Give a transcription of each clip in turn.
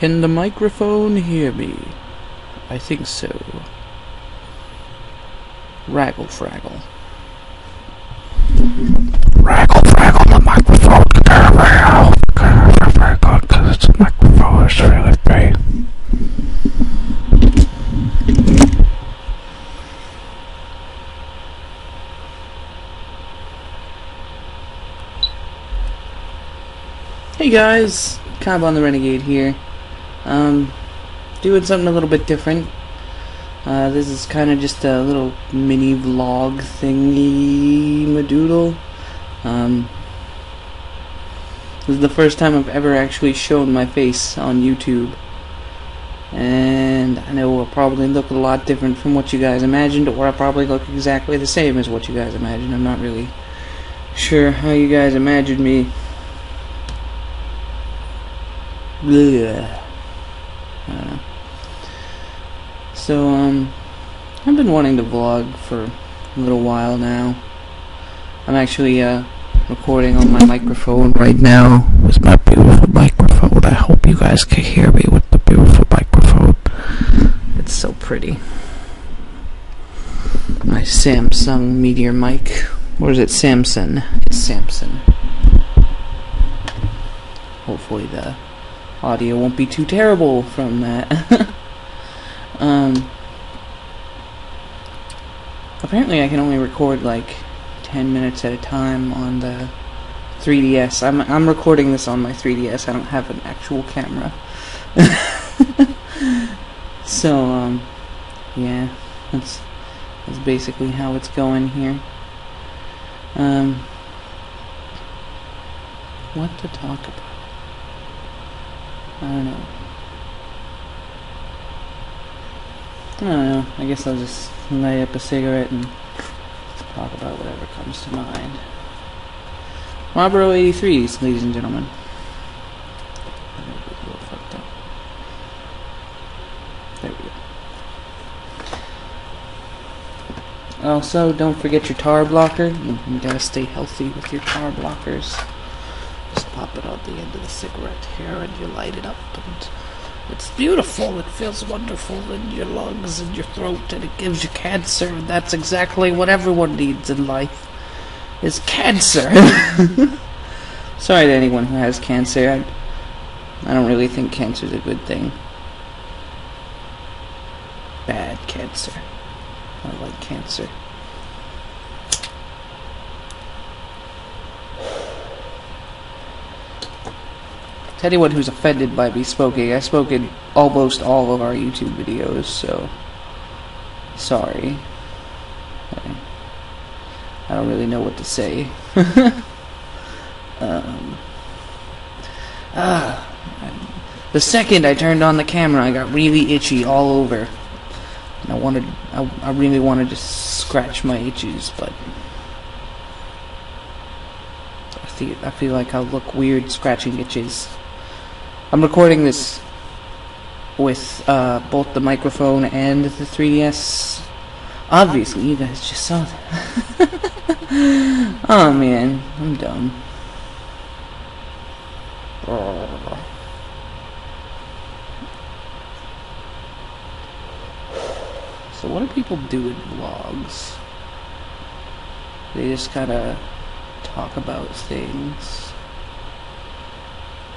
Can the microphone hear me? I think so. Raggle fraggle. Raggle fraggle, the microphone can very good because its microphone is really big. Hey guys, Kybon the Renegade here. Doing something a little bit different. This is kind of just a little mini vlog thingy madoodle. This is the first time I've ever actually shown my face on YouTube. And I know I'll probably look a lot different from what you guys imagined, or I'll probably look exactly the same as what you guys imagined. I'm not really sure how you guys imagined me. Blech. I don't know. So, I've been wanting to vlog for a little while now. I'm actually, recording on my microphone right now with my beautiful microphone. I hope you guys can hear me with the beautiful microphone. It's so pretty. My Samsung Meteor mic. Or is it Samsung? It's Samsung. Hopefully the audio won't be too terrible from that. Apparently I can only record like 10 minutes at a time on the 3DS. I'm recording this on my 3DS. I don't have an actual camera. So yeah, that's basically how it's going here. What to talk about? I don't know. I guess I'll just light up a cigarette and talk about whatever comes to mind. Marlboro 83s, ladies and gentlemen. There we go. Also, don't forget your tar blocker. You gotta stay healthy with your tar blockers. Just pop it on the end of the cigarette here and you light it up, and it's beautiful. It feels wonderful in your lungs and your throat, and it gives you cancer, and that's exactly what everyone needs in life, is cancer. Sorry to anyone who has cancer. I don't really think cancer is a good thing. Bad cancer. I like cancer. To anyone who's offended by me smoking, I smoke in almost all of our YouTube videos, so sorry. I don't really know what to say. The second I turned on the camera, I got really itchy all over, and I really wanted to scratch my itches, but I feel like I'll look weird scratching itches. I'm recording this with both the microphone and the 3DS. Obviously, you guys just saw that. Oh man, I'm dumb. So what do people do in vlogs? They just kinda talk about things.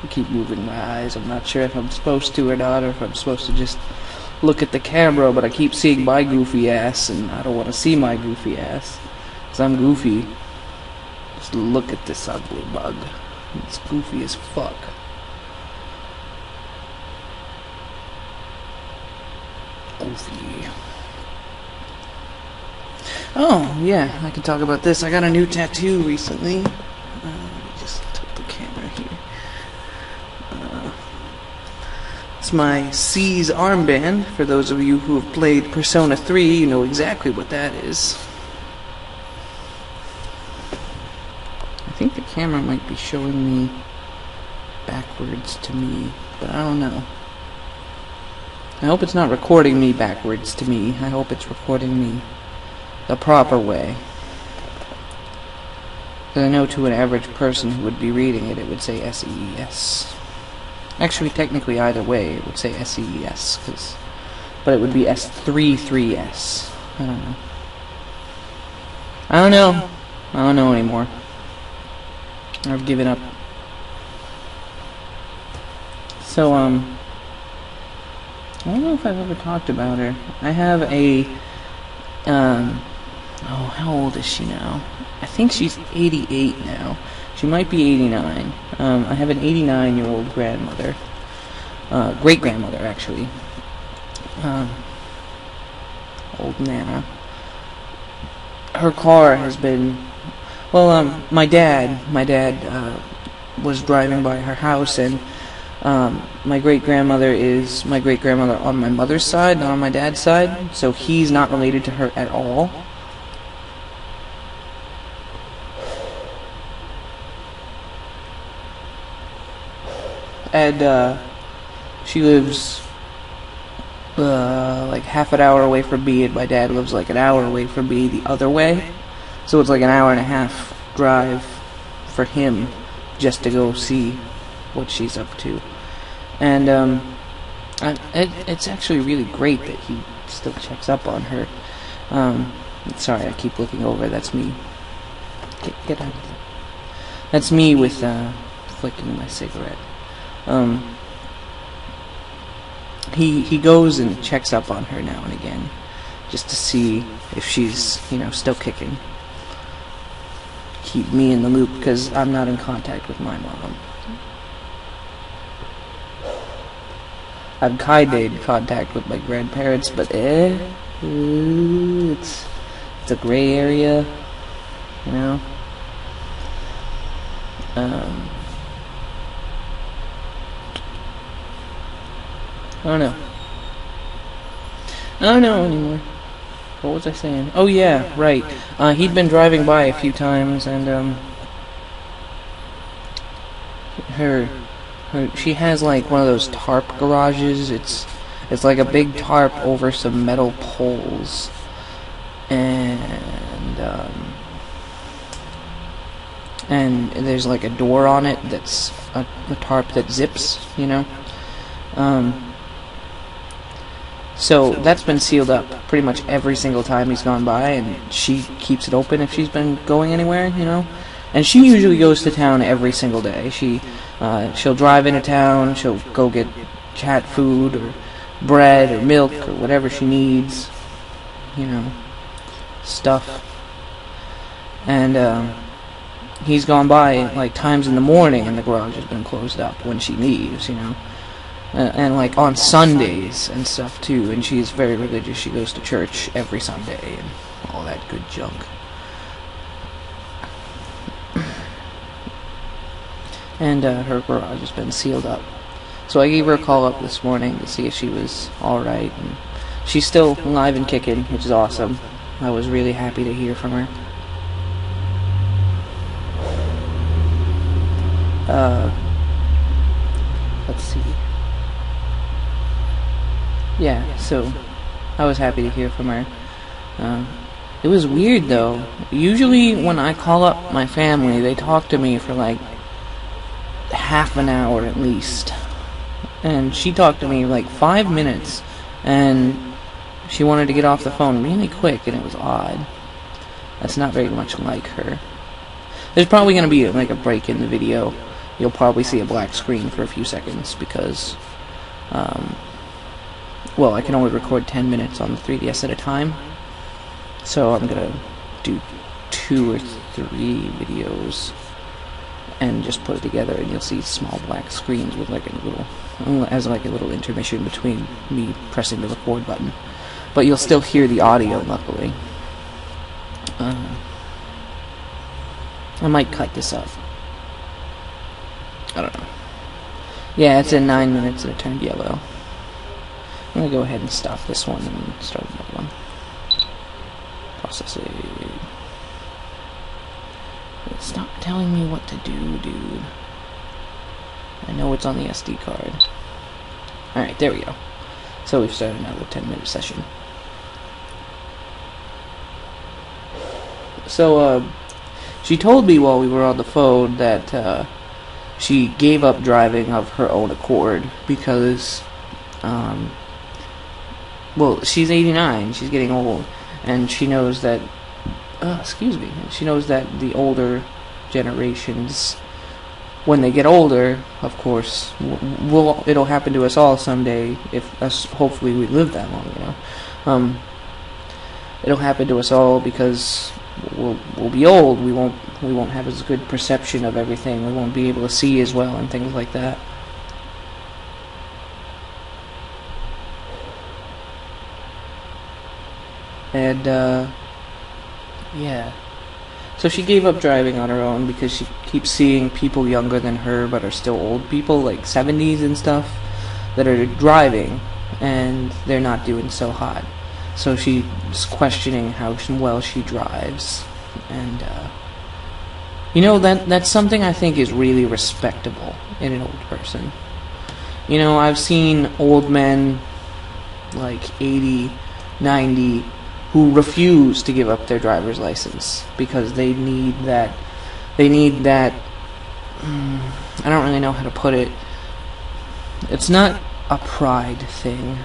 I keep moving my eyes. I'm not sure if I'm supposed to or not, or if I'm supposed to just look at the camera, but I keep seeing my goofy ass, and I don't want to see my goofy ass, because I'm goofy. Just look at this ugly bug. It's goofy as fuck. Goofy. Oh, yeah, I can talk about this. I got a new tattoo recently. Let me just tilt the camera here. It's my C's armband. For those of you who have played Persona 3, you know exactly what that is. I think the camera might be showing me backwards to me, but I don't know. I hope it's not recording me backwards to me. I hope it's recording me the proper way. Because I know to an average person who would be reading it, it would say SES. Actually, technically, either way, it would say SEES, but it would be S33S. I don't know. I don't know anymore. I've given up. So, I don't know if I've ever talked about her. I have a, oh, how old is she now? I think she's 88 now. She might be 89. I have an 89-year-old grandmother. Great-grandmother, actually. Old Nana. Her car has been... Well, my dad was driving by her house, and my great-grandmother is my great-grandmother on my mother's side, not on my dad's side, so he's not related to her at all. And she lives like half an hour away from me, and my dad lives like an hour away from me the other way. So it's like an hour and a half drive for him just to go see what she's up to. And it's actually really great that he still checks up on her. Sorry, I keep looking over. That's me. Get out of there. That's me with flicking my cigarette. He goes and checks up on her now and again, just to see if she's, still kicking. Keep me in the loop, because I'm not in contact with my mom. I've kinda in contact with my grandparents, but it's a gray area, I don't know. I don't know anymore. What was I saying? Oh yeah, right. He'd been driving by a few times, and she has like one of those tarp garages. It's like a big tarp over some metal poles, and there's like a door on it that's a tarp that zips, So that's been sealed up pretty much every single time he's gone by, and she keeps it open if she's been going anywhere, And she usually goes to town every single day. She'll drive into town, she'll go get cat food or bread or milk or whatever she needs, stuff. And he's gone by like times in the morning, and the garage has been closed up when she leaves, and like on Sundays and stuff too, and she's very religious. She goes to church every Sunday and all that good junk. And her garage has been sealed up. So I gave her a call up this morning to see if she was alright, and she's still alive and kicking, which is awesome. I was really happy to hear from her. Let's see. Yeah, so I was happy to hear from her. It was weird though. Usually when I call up my family, they talk to me for like half an hour at least. And she talked to me like 5 minutes, and she wanted to get off the phone really quick, and it was odd. That's not very much like her. There's probably going to be like a break in the video. You'll probably see a black screen for a few seconds because, well, I can only record 10 minutes on the 3DS at a time. So I'm going to do 2 or 3 videos and just put it together, and you'll see small black screens with like a little intermission between me pressing the record button. But you'll still hear the audio, luckily. I might cut this up. I don't know. Yeah, it's in 9 minutes and it turned yellow. I'm gonna go ahead and stop this one and start another one. Processing. Stop telling me what to do, dude. I know it's on the SD card. Alright, there we go. So we've started another 10-minute session. So, she told me while we were on the phone that, she gave up driving of her own accord because, well, she's 89, she's getting old, and she knows that, she knows that the older generations, when they get older, of course, it'll happen to us all someday, if us, hopefully we live that long, you know. It'll happen to us all because we'll be old. We won't have as good perception of everything. We won't be able to see as well and things like that. And yeah. So she gave up driving on her own because she keeps seeing people younger than her but are still old people, like 70s and stuff, that are driving and they're not doing so hot. So she's questioning how well she drives. And you know, that's something I think is really respectable in an old person. You know, I've seen old men like 80, 90 who refuse to give up their driver's license because they need that, I don't really know how to put it. It's not a pride thing.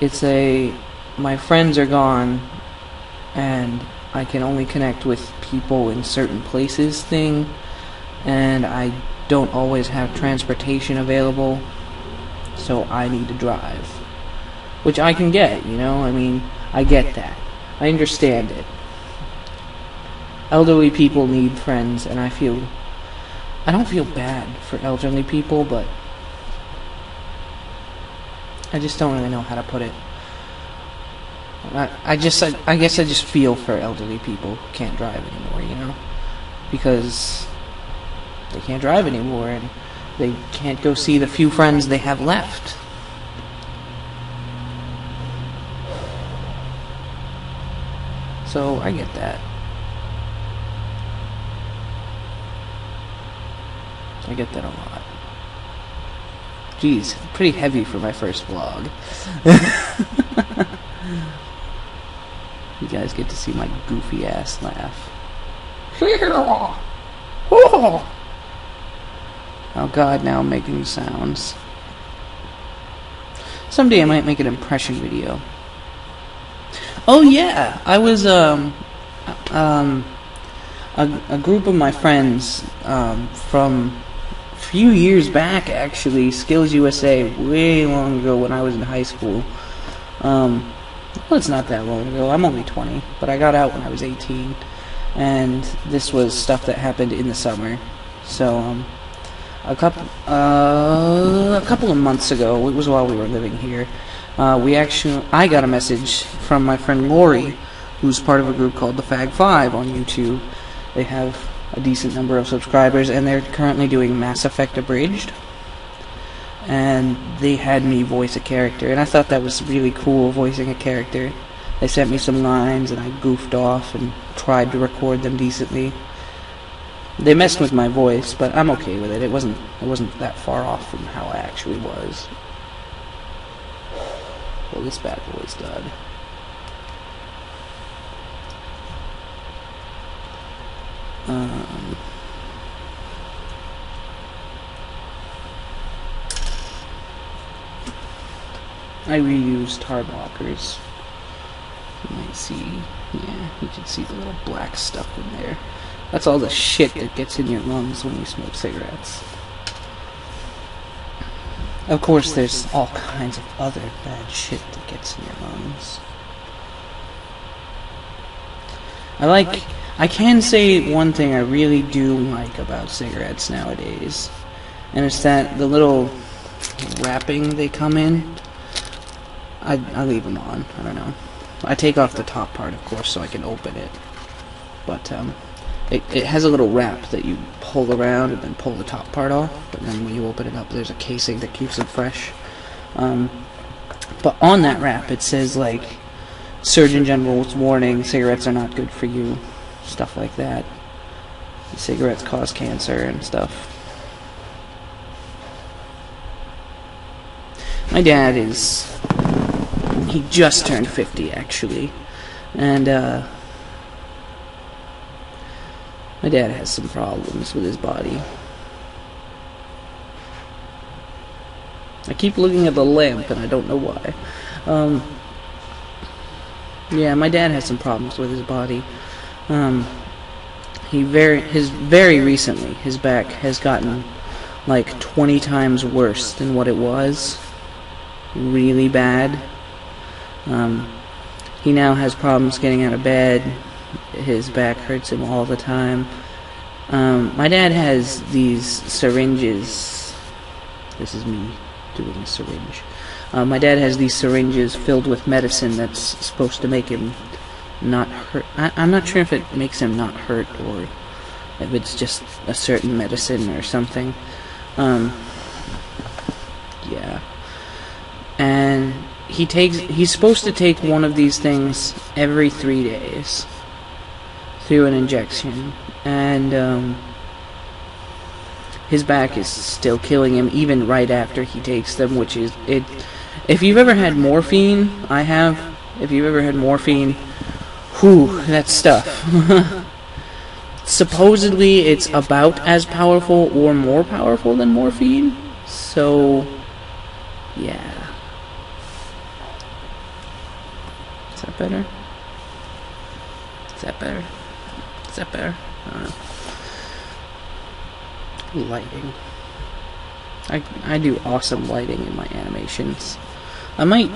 It's my friends are gone and I can only connect with people in certain places thing, and I don't always have transportation available, so I need to drive. Which I can get, you know, I mean, I get that. I understand it. Elderly people need friends, and I don't feel bad for elderly people, but I just don't really know how to put it. I guess I just feel for elderly people who can't drive anymore, you know? Because they can't drive anymore, and they can't go see the few friends they have left. So, I get that. I get that a lot. Jeez, pretty heavy for my first vlog. You guys get to see my goofy ass laugh. Oh god, now I'm making sounds. Someday I might make an impression video. Oh yeah, I was a group of my friends from a few years back, actually, Skills USA, way long ago when I was in high school. Well, it's not that long ago. I'm only 20, but I got out when I was 18, and this was stuff that happened in the summer. So a couple of months ago, it was while we were living here, I got a message from my friend Lori, who's part of a group called the Fag 5 on YouTube. They have a decent number of subscribers, and they're currently doing Mass Effect Abridged. And they had me voice a character, and I thought that was really cool, voicing a character. They sent me some lines, and I goofed off and tried to record them decently. They messed with my voice, but I'm okay with it. It wasn't that far off from how I actually was. Well, this bad boy's dead. I reuse tar blockers. You might see, yeah, you can see the little black stuff in there. That's all the shit that gets in your lungs when you smoke cigarettes. Of course, there's all kinds of other bad shit that gets in your lungs. I can say one thing I really do like about cigarettes nowadays, and it's that the little wrapping they come in, I leave them on. I don't know. I take off the top part, of course, so I can open it. But it has a little wrap that you pull around and then pull the top part off. But then when you open it up, there's a casing that keeps it fresh. But on that wrap, it says like, Surgeon General's warning: cigarettes are not good for you. Stuff like that. Cigarettes cause cancer and stuff. My dad he just turned 50 actually, and My dad has some problems with his body. I keep looking at the lamp and I don't know why. Yeah, my dad has some problems with his body. Very recently, his back has gotten like 20 times worse than what it was. Really bad. He now has problems getting out of bed. His back hurts him all the time. My dad has these syringes. This is me doing a syringe. My dad has these syringes filled with medicine that's supposed to make him not hurt. I'm not sure if it makes him not hurt or if it's just a certain medicine or something. Yeah. And he's supposed to take one of these things every 3 days through an injection, and his back is still killing him even right after he takes them, which is it. If you've ever had morphine, I have. If you've ever had morphine, whew, that stuff. Supposedly it's about as powerful or more powerful than morphine, so yeah. Is that better? Is that better? Is that better? I don't know. Lighting. I do awesome lighting in my animations. I might,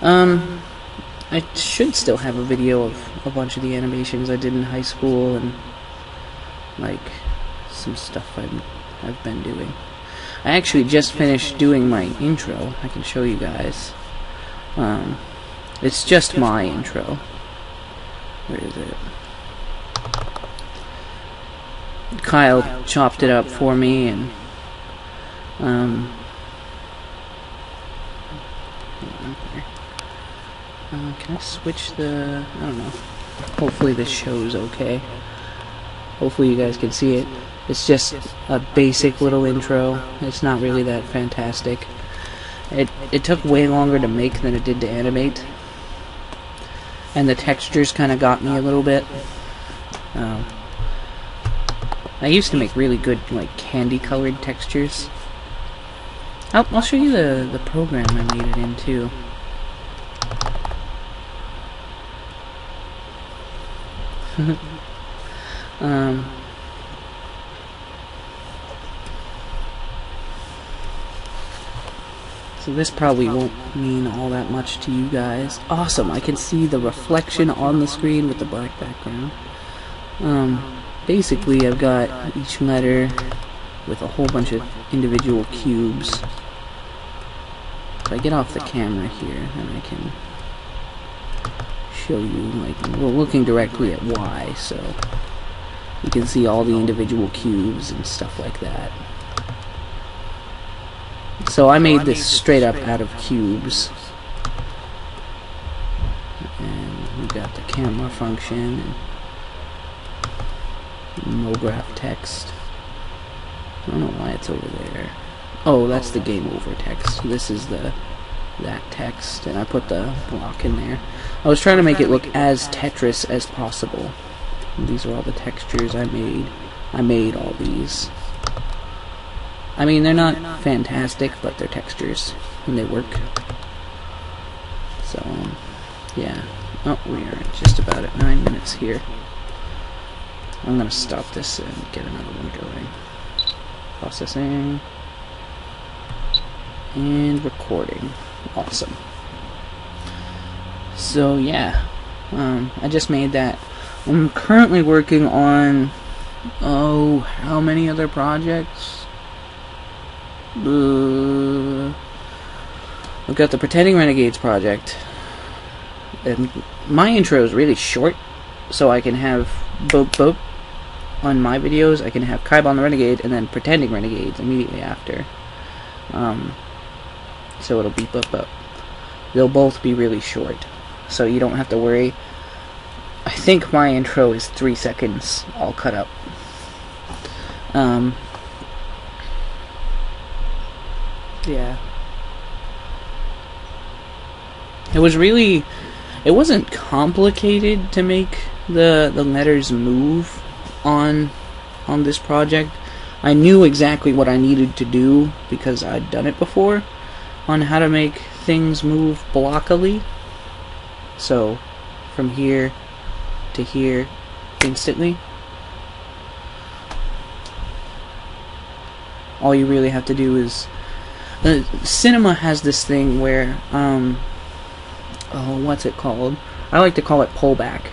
I should still have a video of a bunch of the animations I did in high school and, like, some stuff I've been doing. I actually just finished doing my intro. I can show you guys. It's just my intro. Where is it? Kyle chopped it up for me, and can I switch the... I don't know. Hopefully this shows okay. Hopefully you guys can see it. It's just a basic little intro. It's not really that fantastic. It took way longer to make than it did to animate. And the textures kind of got me a little bit. I used to make really good, like, candy-colored textures. I'll show you the program I made it in, too. So this probably won't mean all that much to you guys. Awesome, I can see the reflection on the screen with the black background. Basically, I've got each letter with a whole bunch of individual cubes. If I get off the camera here, then I can show you, like, we're looking directly at Y, so you can see all the individual cubes and stuff like that. So I made this straight up out of cubes. And we've got the camera function and MoGraph text. I don't know why it's over there. Oh, that's the game over text. This is that text, and I put the block in there. I was trying to make it look as Tetris as possible. And these are all the textures I made. I made all these. I mean, they're not fantastic, but they're textures, and they work. So, yeah. Oh, we are just about at 9 minutes here. I'm gonna stop this and get another one going. Processing. And recording. Awesome. So, yeah. I just made that. I'm currently working on... oh, how many other projects? I've got the Pretending Renegades project. And my intro is really short, so I can have boop on my videos. I can have Kybon the Renegade and then Pretending Renegades immediately after. So it'll be boop. They'll both be really short, so you don't have to worry. I think my intro is 3 seconds all cut up. Yeah. It wasn't complicated to make the letters move. on this project, I knew exactly what I needed to do because I'd done it before on how to make things move blockily. So from here to here instantly. All you really have to do is cinema has this thing where what's it called? I like to call it pullback.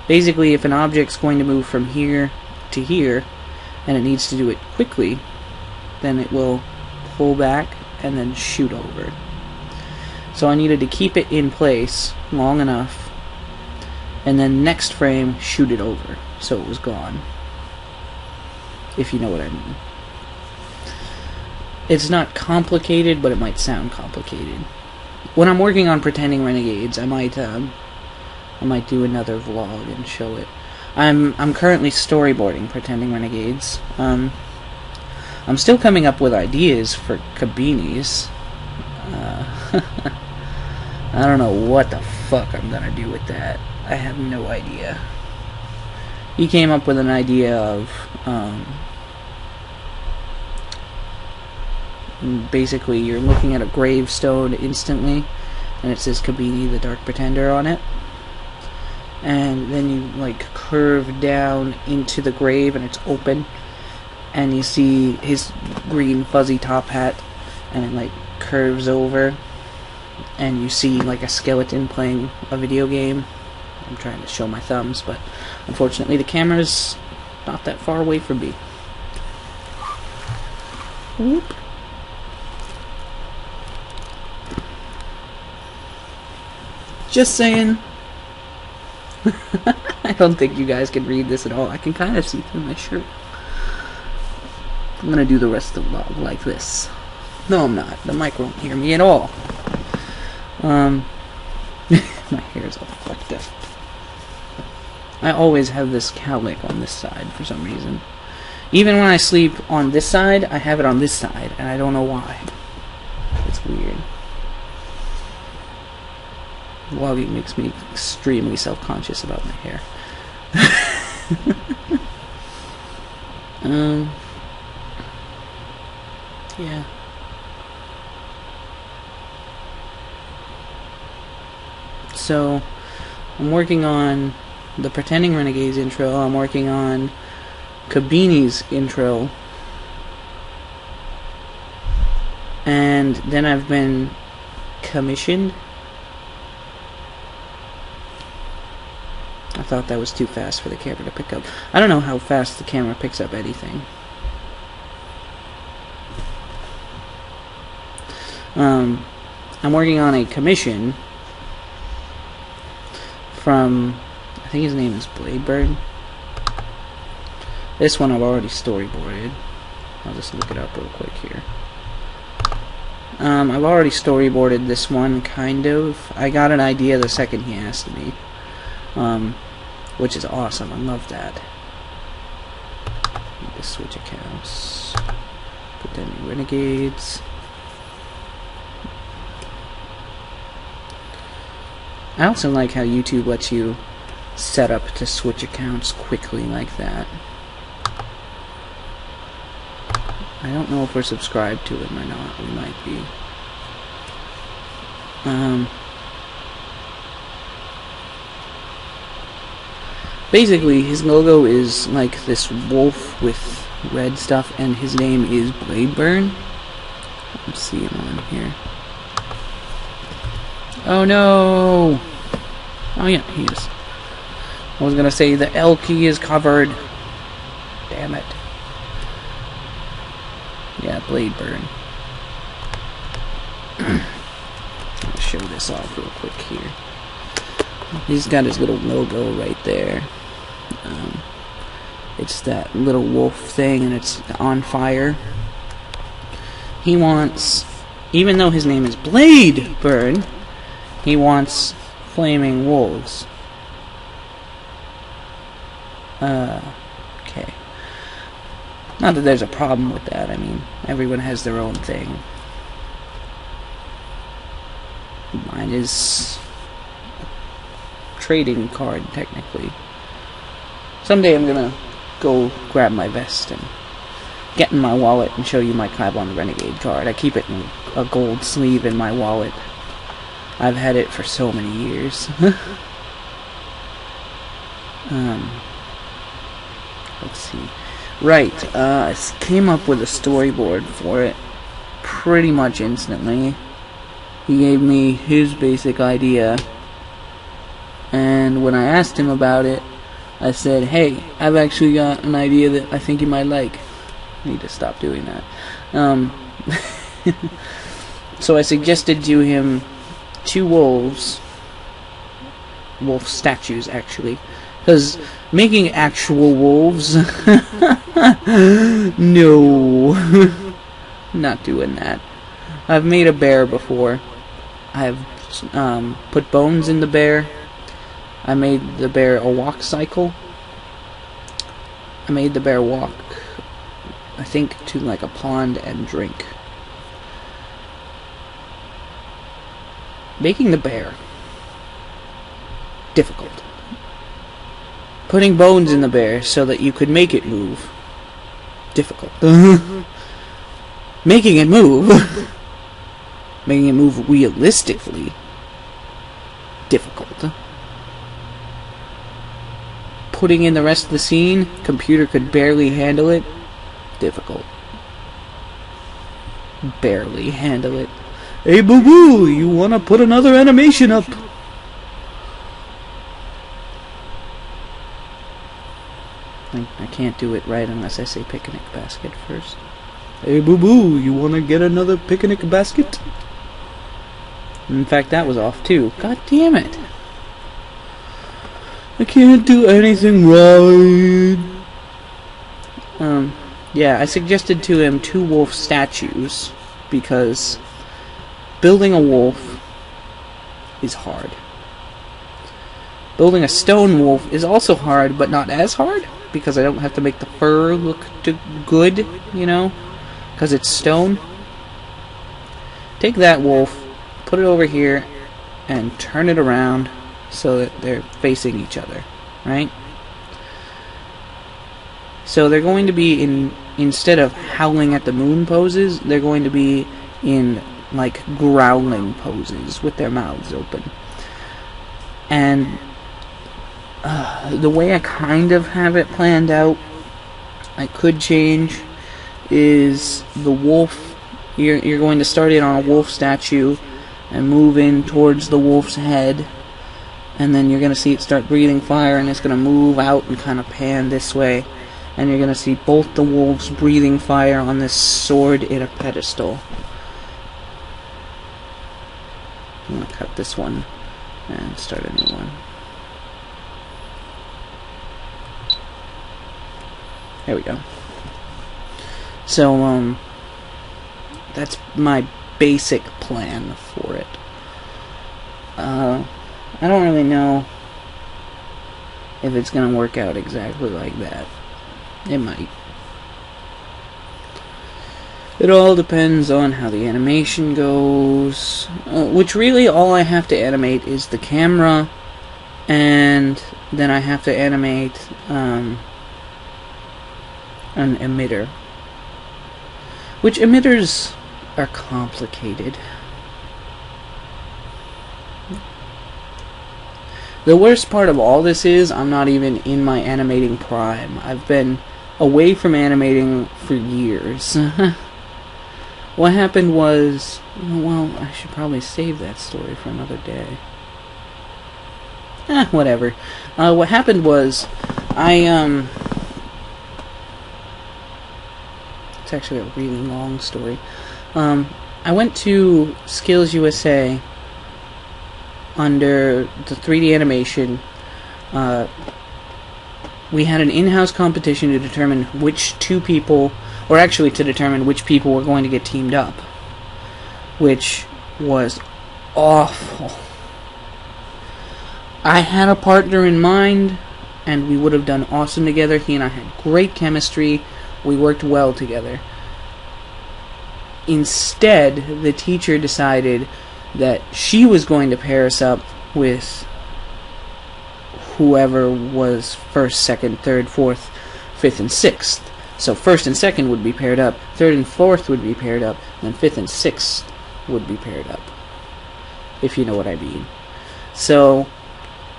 Basically, if an object's going to move from here to here and it needs to do it quickly, then it will pull back and then shoot over. So I needed to keep it in place long enough and then next frame shoot it over so it was gone, if you know what I mean. It's not complicated, but it might sound complicated. When I'm working on Pretending Renegades, I might do another vlog and show it. I'm currently storyboarding Pretending Renegades. I'm still coming up with ideas for Kybonis. I don't know what the fuck I'm gonna do with that. I have no idea. He came up with an idea of basically you're looking at a gravestone instantly and it says Kyboni the Dark Pretender on it, and then you like curve down into the grave and it's open and you see his green fuzzy top hat and it like curves over and you see like a skeleton playing a video game. I'm trying to show my thumbs, but unfortunately the camera's not that far away from me. Whoop. Just saying. I don't think you guys can read this at all. I can kind of see through my shirt. I'm gonna do the rest of the vlog like this. No, I'm not. The mic won't hear me at all. My hair's all fucked up. I always have this cowlick on this side for some reason. Even when I sleep on this side, I have it on this side, and I don't know why. It's weird. Vlogging makes me extremely self-conscious about my hair. Yeah. So, I'm working on the Pretending Renegades intro, I'm working on Kyboni's intro, and then I've been commissioned. I thought that was too fast for the camera to pick up. I don't know how fast the camera picks up anything. I'm working on a commission from, I think his name is Bladebird. This one I've already storyboarded. I'll just look it up real quick here. I've already storyboarded this one, kind of. I got an idea the second he asked me. Which is awesome. I love that. Need to switch accounts. Pretending Renegades. I also like how YouTube lets you set up to switch accounts quickly like that. I don't know if we're subscribed to him or not. We might be. Basically, his logo is like this wolf with red stuff, and his name is Bladebird. Let's see him on here. Oh no! Oh yeah, he is. I was gonna say the L key is covered. Damn it. Yeah, Bladebird. I'll show this off real quick here. He's got his little logo right there. It's that little wolf thing, and it's on fire. He wants, even though his name is Bladebird, he wants flaming wolves. Okay. Not that there's a problem with that. I mean, everyone has their own thing. Mine is a trading card, technically. Someday I'm gonna go grab my vest and get in my wallet and show you my Kybon Renegade card. I keep it in a gold sleeve in my wallet. I've had it for so many years. Let's see. Right, I came up with a storyboard for it pretty much instantly. He gave me his basic idea, and when I asked him about it, I said, hey, I've actually got an idea that I think you might like. I need to stop doing that. So I suggested to him 2 wolves. Wolf statues, actually. Because making actual wolves... no. Not doing that. I've made a bear before. I've put bones in the bear. I made the bear a walk cycle. I made the bear walk, I think, to like a pond and drink. Making the bear, difficult. Putting bones in the bear so that you could make it move, difficult. Making it move, making it move realistically, difficult. Putting in the rest of the scene, computer could barely handle it, difficult. Barely handle it. Hey boo boo, you wanna put another animation up? I can't do it right unless I say picnic basket first. Hey boo boo, you wanna get another picnic basket? In fact, that was off too. God damn it. I can't do anything right. Yeah, I suggested to him 2 wolf statues because building a wolf is hard. Building a stone wolf is also hard, but not as hard because I don't have to make the fur look good, you know, because it's stone. Take that wolf, put it over here, and turn it around so that they're facing each other, right? So they're going to be instead of howling at the moon poses, they're going to be in like growling poses with their mouths open. And the way I kind of have it planned out, I could change, is the wolf, you're going to start in on a wolf statue and move in towards the wolf's head, and then you're going to see it start breathing fire, and it's going to move out and kind of pan this way, and you're going to see both the wolves breathing fire on this sword in a pedestal. I'm going to cut this one and start a new one. There we go. So, that's my basic plan for it. I don't really know if it's gonna work out exactly like that. It might. It all depends on how the animation goes, which really all I have to animate is the camera, and then I have to animate an emitter, which emitters are complicated. The worst part of all this is I'm not even in my animating prime. I've been away from animating for years. What happened was, well, I should probably save that story for another day. Whatever. What happened was, it's actually a really long story. I went to Skills USA under the 3D animation. We had an in-house competition to determine which 2 people, or actually to determine which people were going to get teamed up, which was awful. I had a partner in mind, and we would have done awesome together. He and I had great chemistry. We worked well together. Instead, the teacher decided that she was going to pair us up with whoever was first, second, third, fourth, fifth, and sixth. So first and second would be paired up, third and fourth would be paired up, and then fifth and sixth would be paired up, if you know what I mean. So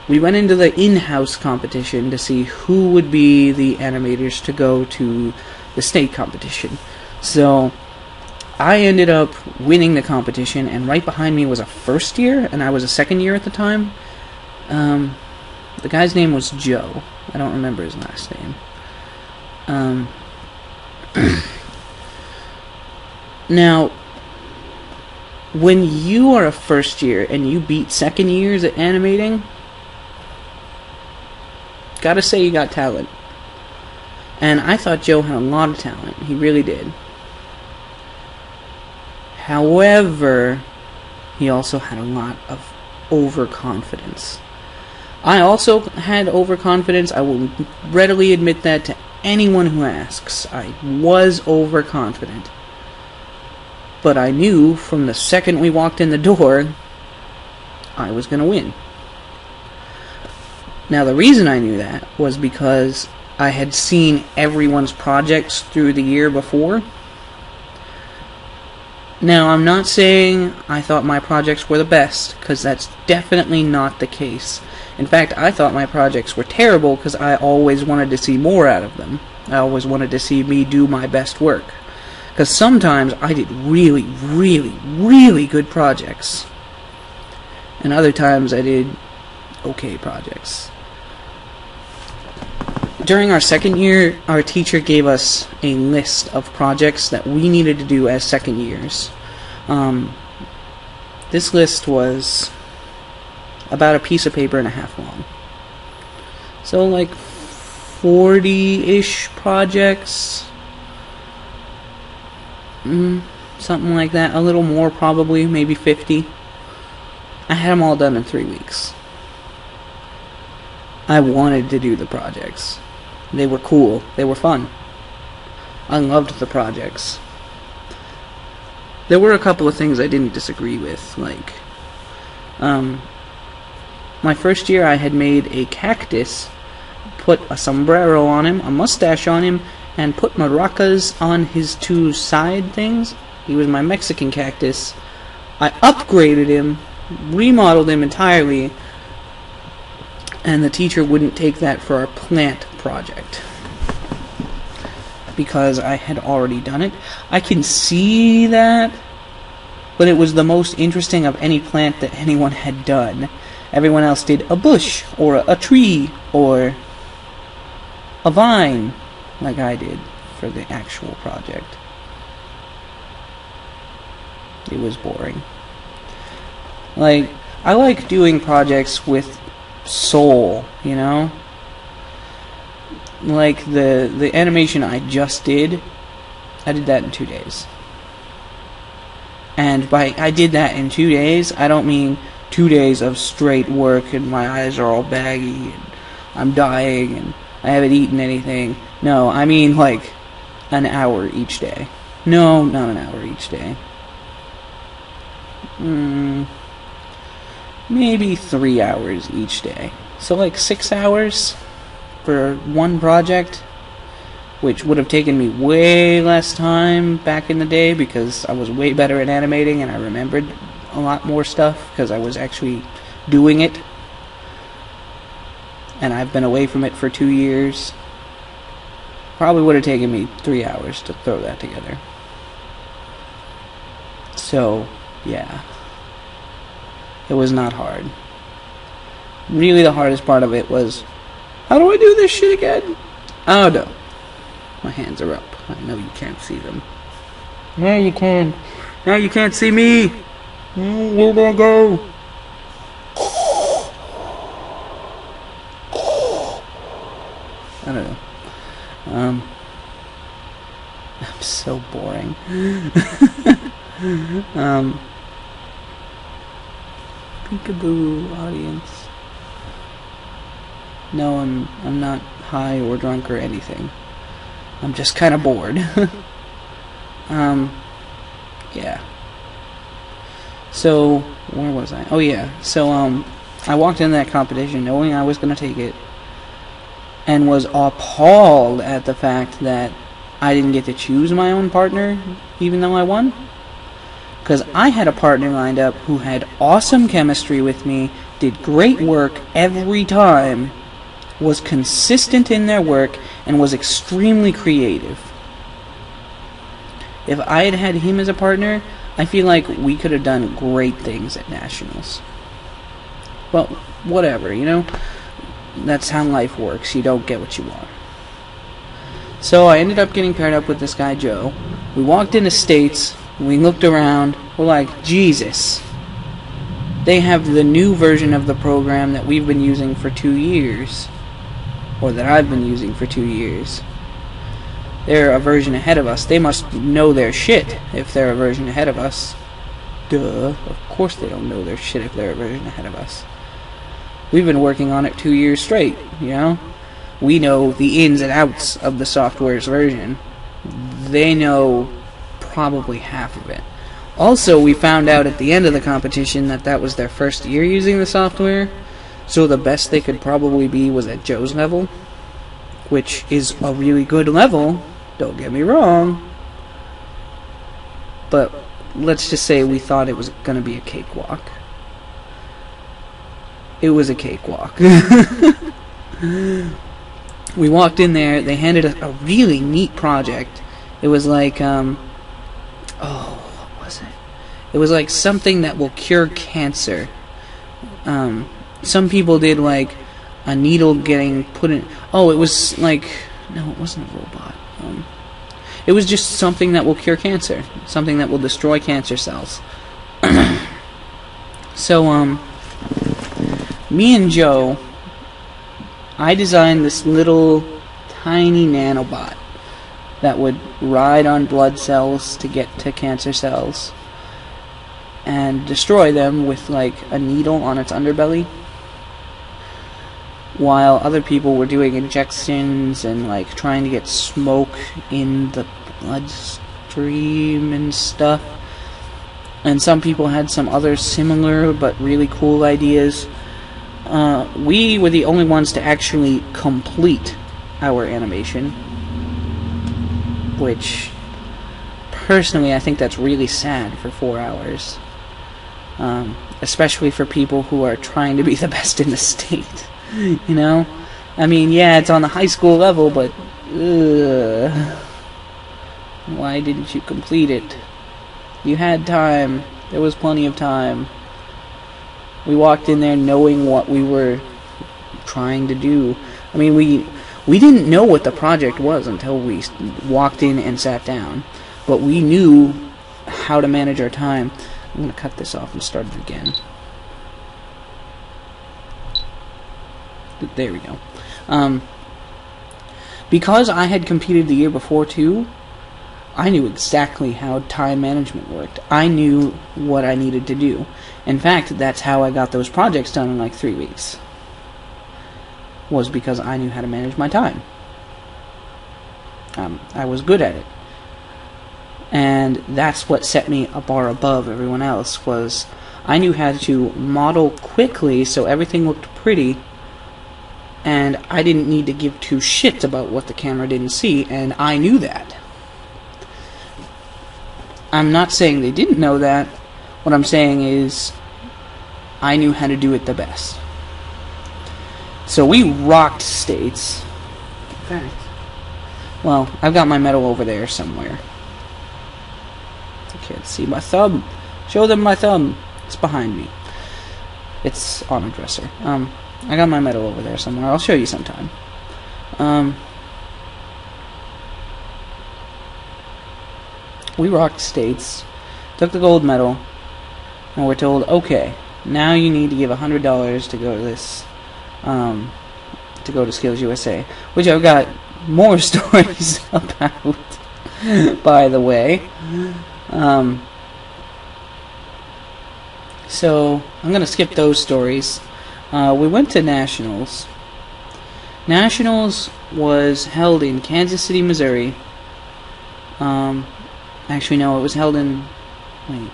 we went into the in-house competition to see who would be the animators to go to the state competition. So I ended up winning the competition, and right behind me was a first year, and I was a second year at the time. The guy's name was Joe. I don't remember his last name. Now, when you are a first year and you beat second years at animating, gotta say you got talent. And I thought Joe had a lot of talent. He really did. However, he also had a lot of overconfidence. I also had overconfidence. I will readily admit that to anyone who asks. I was overconfident. But I knew from the second we walked in the door, I was going to win. Now, the reason I knew that was because I had seen everyone's projects through the year before. Now, I'm not saying I thought my projects were the best, because that's definitely not the case. In fact, I thought my projects were terrible because I always wanted to see more out of them. I always wanted to see me do my best work. Because sometimes I did really, really, really good projects. And other times I did okay projects. During our second year, our teacher gave us a list of projects that we needed to do as second years. This list was about a piece of paper and a half long. So like 40-ish projects. Something like that. A little more probably, maybe 50. I had them all done in 3 weeks. I wanted to do the projects. They were cool. They were fun. I loved the projects. There were a couple of things I didn't disagree with, like my first year I had made a cactus, put a sombrero on him, a mustache on him, and put maracas on his two side things. He was my Mexican cactus. I upgraded him, remodeled him entirely, and the teacher wouldn't take that for our plant project because I had already done it. I can see that, but it was the most interesting of any plant that anyone had done. Everyone else did a bush, or a tree, or a vine, like I did for the actual project. It was boring. Like, I like doing projects with soul, you know? Like the animation I just did, I did that in 2 days. And by I did that in 2 days, I don't mean 2 days of straight work and my eyes are all baggy and I'm dying and I haven't eaten anything. No, I mean like an hour each day. No, not an hour each day. Maybe 3 hours each day. So like 6 hours for one project, which would have taken me way less time back in the day because I was way better at animating and I remembered a lot more stuff because I was actually doing it. And I've been away from it for 2 years. Probably would have taken me 3 hours to throw that together. So, yeah. It was not hard. Really the hardest part of it was, how do I do this shit again? Oh no. My hands are up. I know you can't see them. Yeah, you can. Now you can't see me. Where do I go? I don't know. I'm so boring. Peekaboo, audience. No, I'm not high or drunk or anything. I'm just kind of bored. Yeah. So, where was I? Oh yeah. So, I walked into that competition knowing I was going to take it, and was appalled at the fact that I didn't get to choose my own partner, even though I won. Because I had a partner lined up who had awesome chemistry with me, did great work every time, was consistent in their work, and was extremely creative. If I had had him as a partner, I feel like we could have done great things at Nationals. Well, whatever, you know? That's how life works. You don't get what you want. So I ended up getting paired up with this guy, Joe. We walked into States. We looked around. We're like, Jesus. They have the new version of the program that we've been using for 2 years. Or that I've been using for 2 years. They're a version ahead of us. They must know their shit if they're a version ahead of us. Duh. Of course they don't know their shit if they're a version ahead of us. We've been working on it 2 years straight, you know? We know the ins and outs of the software's version. They know probably half of it. Also, we found out at the end of the competition that that was their first year using the software, so the best they could probably be was at Joe's level, which is a really good level, don't get me wrong, but let's just say we thought it was going to be a cakewalk. It was a cakewalk. We walked in there, they handed us a really neat project. It was like, what was it? It was like something that will cure cancer. Some people did like a needle getting put in. Oh, it was like, no, it wasn't a robot. It was just something that will cure cancer. Something that will destroy cancer cells. So, me and Joe, I designed this little tiny nanobot that would ride on blood cells to get to cancer cells and destroy them with like a needle on its underbelly, while other people were doing injections and like trying to get smoke in the bloodstream and stuff. And some people had some other similar but really cool ideas. We were the only ones to actually complete our animation, which personally I think that's really sad for 4 hours, especially for people who are trying to be the best in the state. You know, I mean, yeah, it's on the high school level, but why didn't you complete it? You had time. There was plenty of time. We walked in there knowing what we were trying to do. I mean, we didn't know what the project was until we walked in and sat down, but we knew how to manage our time. I'm going to cut this off and start it again. There we go. Because I had competed the year before too, I knew exactly how time management worked. I knew what I needed to do. In fact, that's how I got those projects done in like 3 weeks. Was because I knew how to manage my time. I was good at it. And that's what set me a bar above everyone else, was I knew how to model quickly so everything looked pretty, and I didn't need to give two shits about what the camera didn't see, and I knew that. I'm not saying they didn't know that. What I'm saying is I knew how to do it the best. So we rocked States. In fact, well, I've got my medal over there somewhere. I can't see my thumb. Show them my thumb. It's behind me. It's on a dresser. I got my medal over there somewhere. I'll show you sometime. We rocked States, took the gold medal, and we're told, okay, now you need to give $100 to go to this, to go to Skills USA, which I've got more stories about, by the way. So I'm gonna skip those stories. We went to Nationals. Nationals was held in Kansas City, Missouri. Actually, no, it was held in... Wait.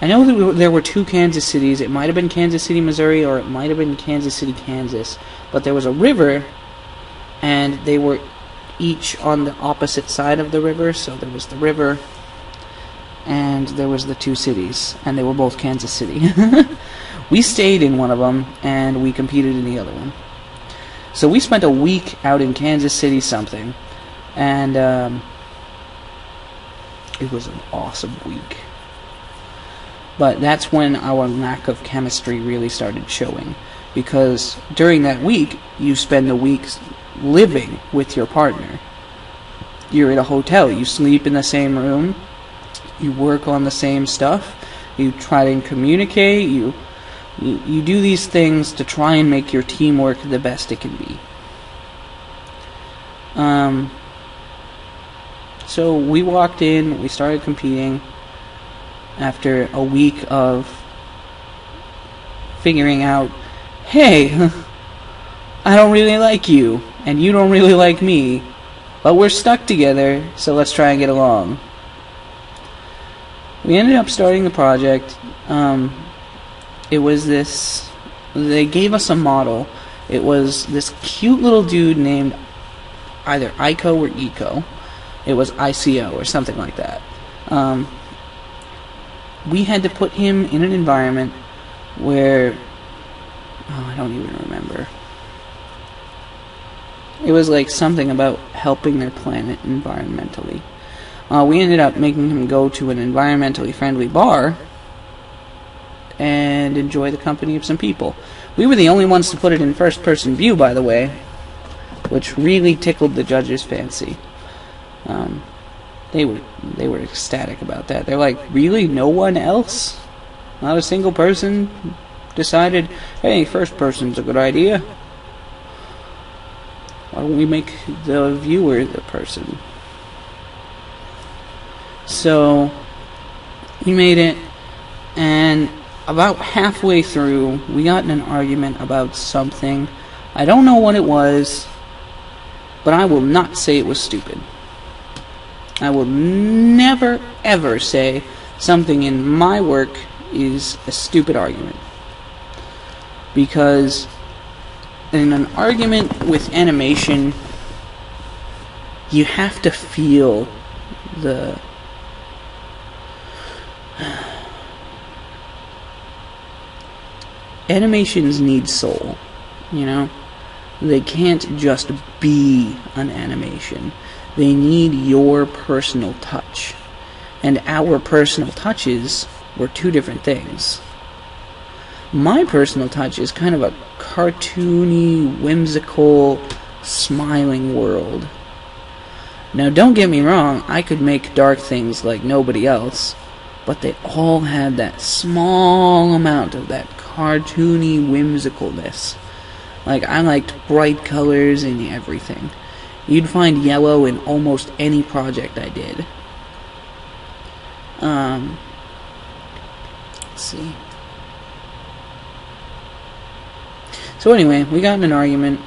I know that there were 2 Kansas cities. It might have been Kansas City, Missouri, or it might have been Kansas City, Kansas. But there was a river, and they were each on the opposite side of the river. So there was the river, and there was the 2 cities, and they were both Kansas City. We stayed in one of them, and we competed in the other one. So we spent a week out in Kansas City something, and it was an awesome week. But that's when our lack of chemistry really started showing, because during that week, you spend the week living with your partner. You're at a hotel, you sleep in the same room, you work on the same stuff, you try to communicate, you do these things to try and make your teamwork the best it can be. So we walked in, we started competing after a week of figuring out, hey, I don't really like you, and you don't really like me, but we're stuck together, so let's try and get along. We ended up starting the project. It was this, they gave us a model. It was this cute little dude named either Ico or Eco. It was ICO or something like that. We had to put him in an environment where, I don't even remember. It was like something about helping their planet environmentally. We ended up making him go to an environmentally friendly bar and enjoy the company of some people. We were the only ones to put it in first-person view, by the way, which really tickled the judges' fancy. They were ecstatic about that. They're like, really? No one else? Not a single person decided, hey, first person's a good idea. Why don't we make the viewer the person? So we made it, and about halfway through, we got in an argument about something. I don't know what it was, but I will not say it was stupid. I will never, ever say something in my work is a stupid argument. Because in an argument with animation, you have to feel the animations need soul, you know? They can't just be an animation. They need your personal touch. And our personal touches were 2 different things. My personal touch is kind of a cartoony, whimsical, smiling world. Now, don't get me wrong, I could make dark things like nobody else, but they all had that small amount of that cartoony whimsicalness. Like, I liked bright colors in everything. You'd find yellow in almost any project I did. Let's see. So anyway, we got in an argument.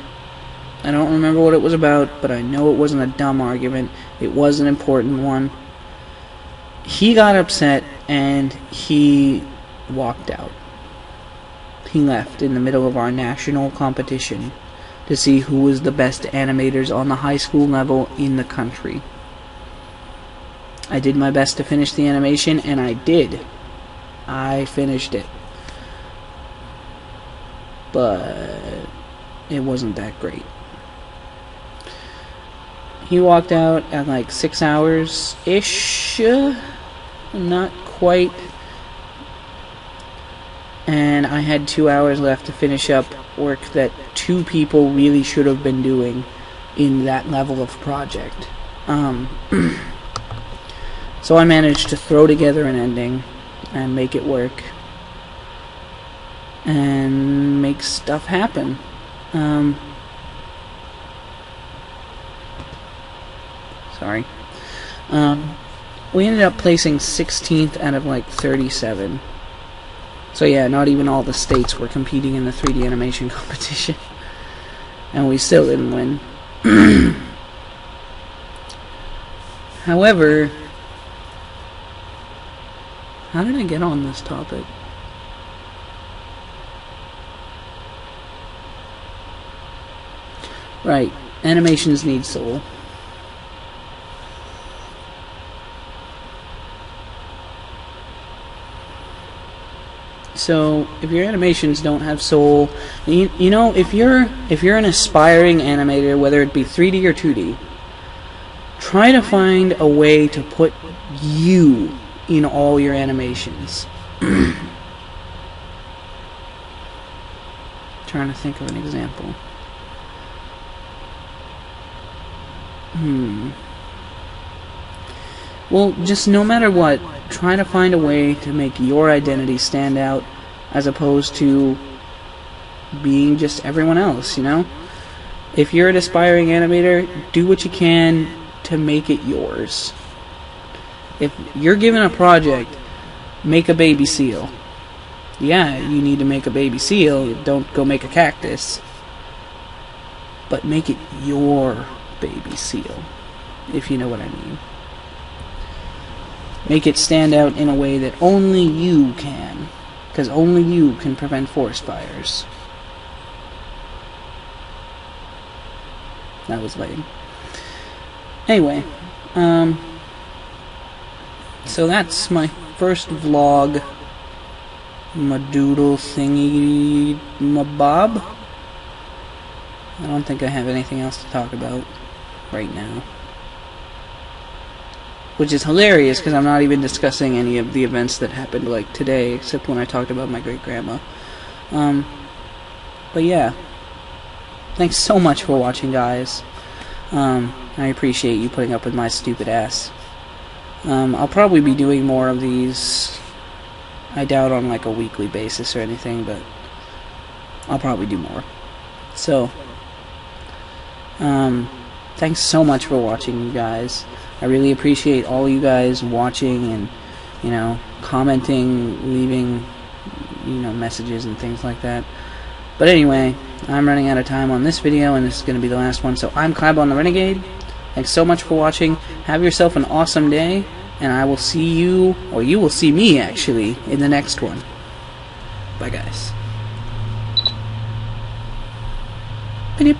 I don't remember what it was about, but I know it wasn't a dumb argument. It was an important one. He got upset, and he walked out. He left in the middle of our national competition to see who was the best animators on the high school level in the country. I did my best to finish the animation, and I did. I finished it. But it wasn't that great. He walked out at like 6 hours-ish. Not quite. And I had 2 hours left to finish up work that 2 people really should have been doing in that level of project. So I managed to throw together an ending and make it work and make stuff happen. Sorry. We ended up placing 16th out of like 37. So yeah, not even all the states were competing in the 3D animation competition. And we still didn't win. How did I get on this topic? Right, animations need soul. So if your animations don't have soul, you know, if you're an aspiring animator, whether it be 3D or 2D, try to find a way to put you in all your animations. Trying to think of an example. Well, just no matter what, try to find a way to make your identity stand out as opposed to being just everyone else, you know? If you're an aspiring animator, do what you can to make it yours. If you're given a project, make a baby seal. Yeah, you need to make a baby seal, don't go make a cactus. But make it your baby seal, if you know what I mean. Make it stand out in a way that only you can, because only you can prevent forest fires. That was lame. Anyway, so that's my first vlog. My doodle thingy, my bob. I don't think I have anything else to talk about right now. Which is hilarious because I'm not even discussing any of the events that happened like today, except when I talked about my great-grandma. But yeah, thanks so much for watching, guys. I appreciate you putting up with my stupid ass. I'll probably be doing more of these. I doubt on like a weekly basis or anything, but I'll probably do more. So, thanks so much for watching, you guys. I really appreciate all you guys watching and, you know, commenting, leaving, you know, messages and things like that. But anyway, I'm running out of time on this video, and this is going to be the last one. So I'm Kybon the Renegade. Thanks so much for watching. Have yourself an awesome day, and I will see you, or you will see me actually, in the next one. Bye, guys. Beep.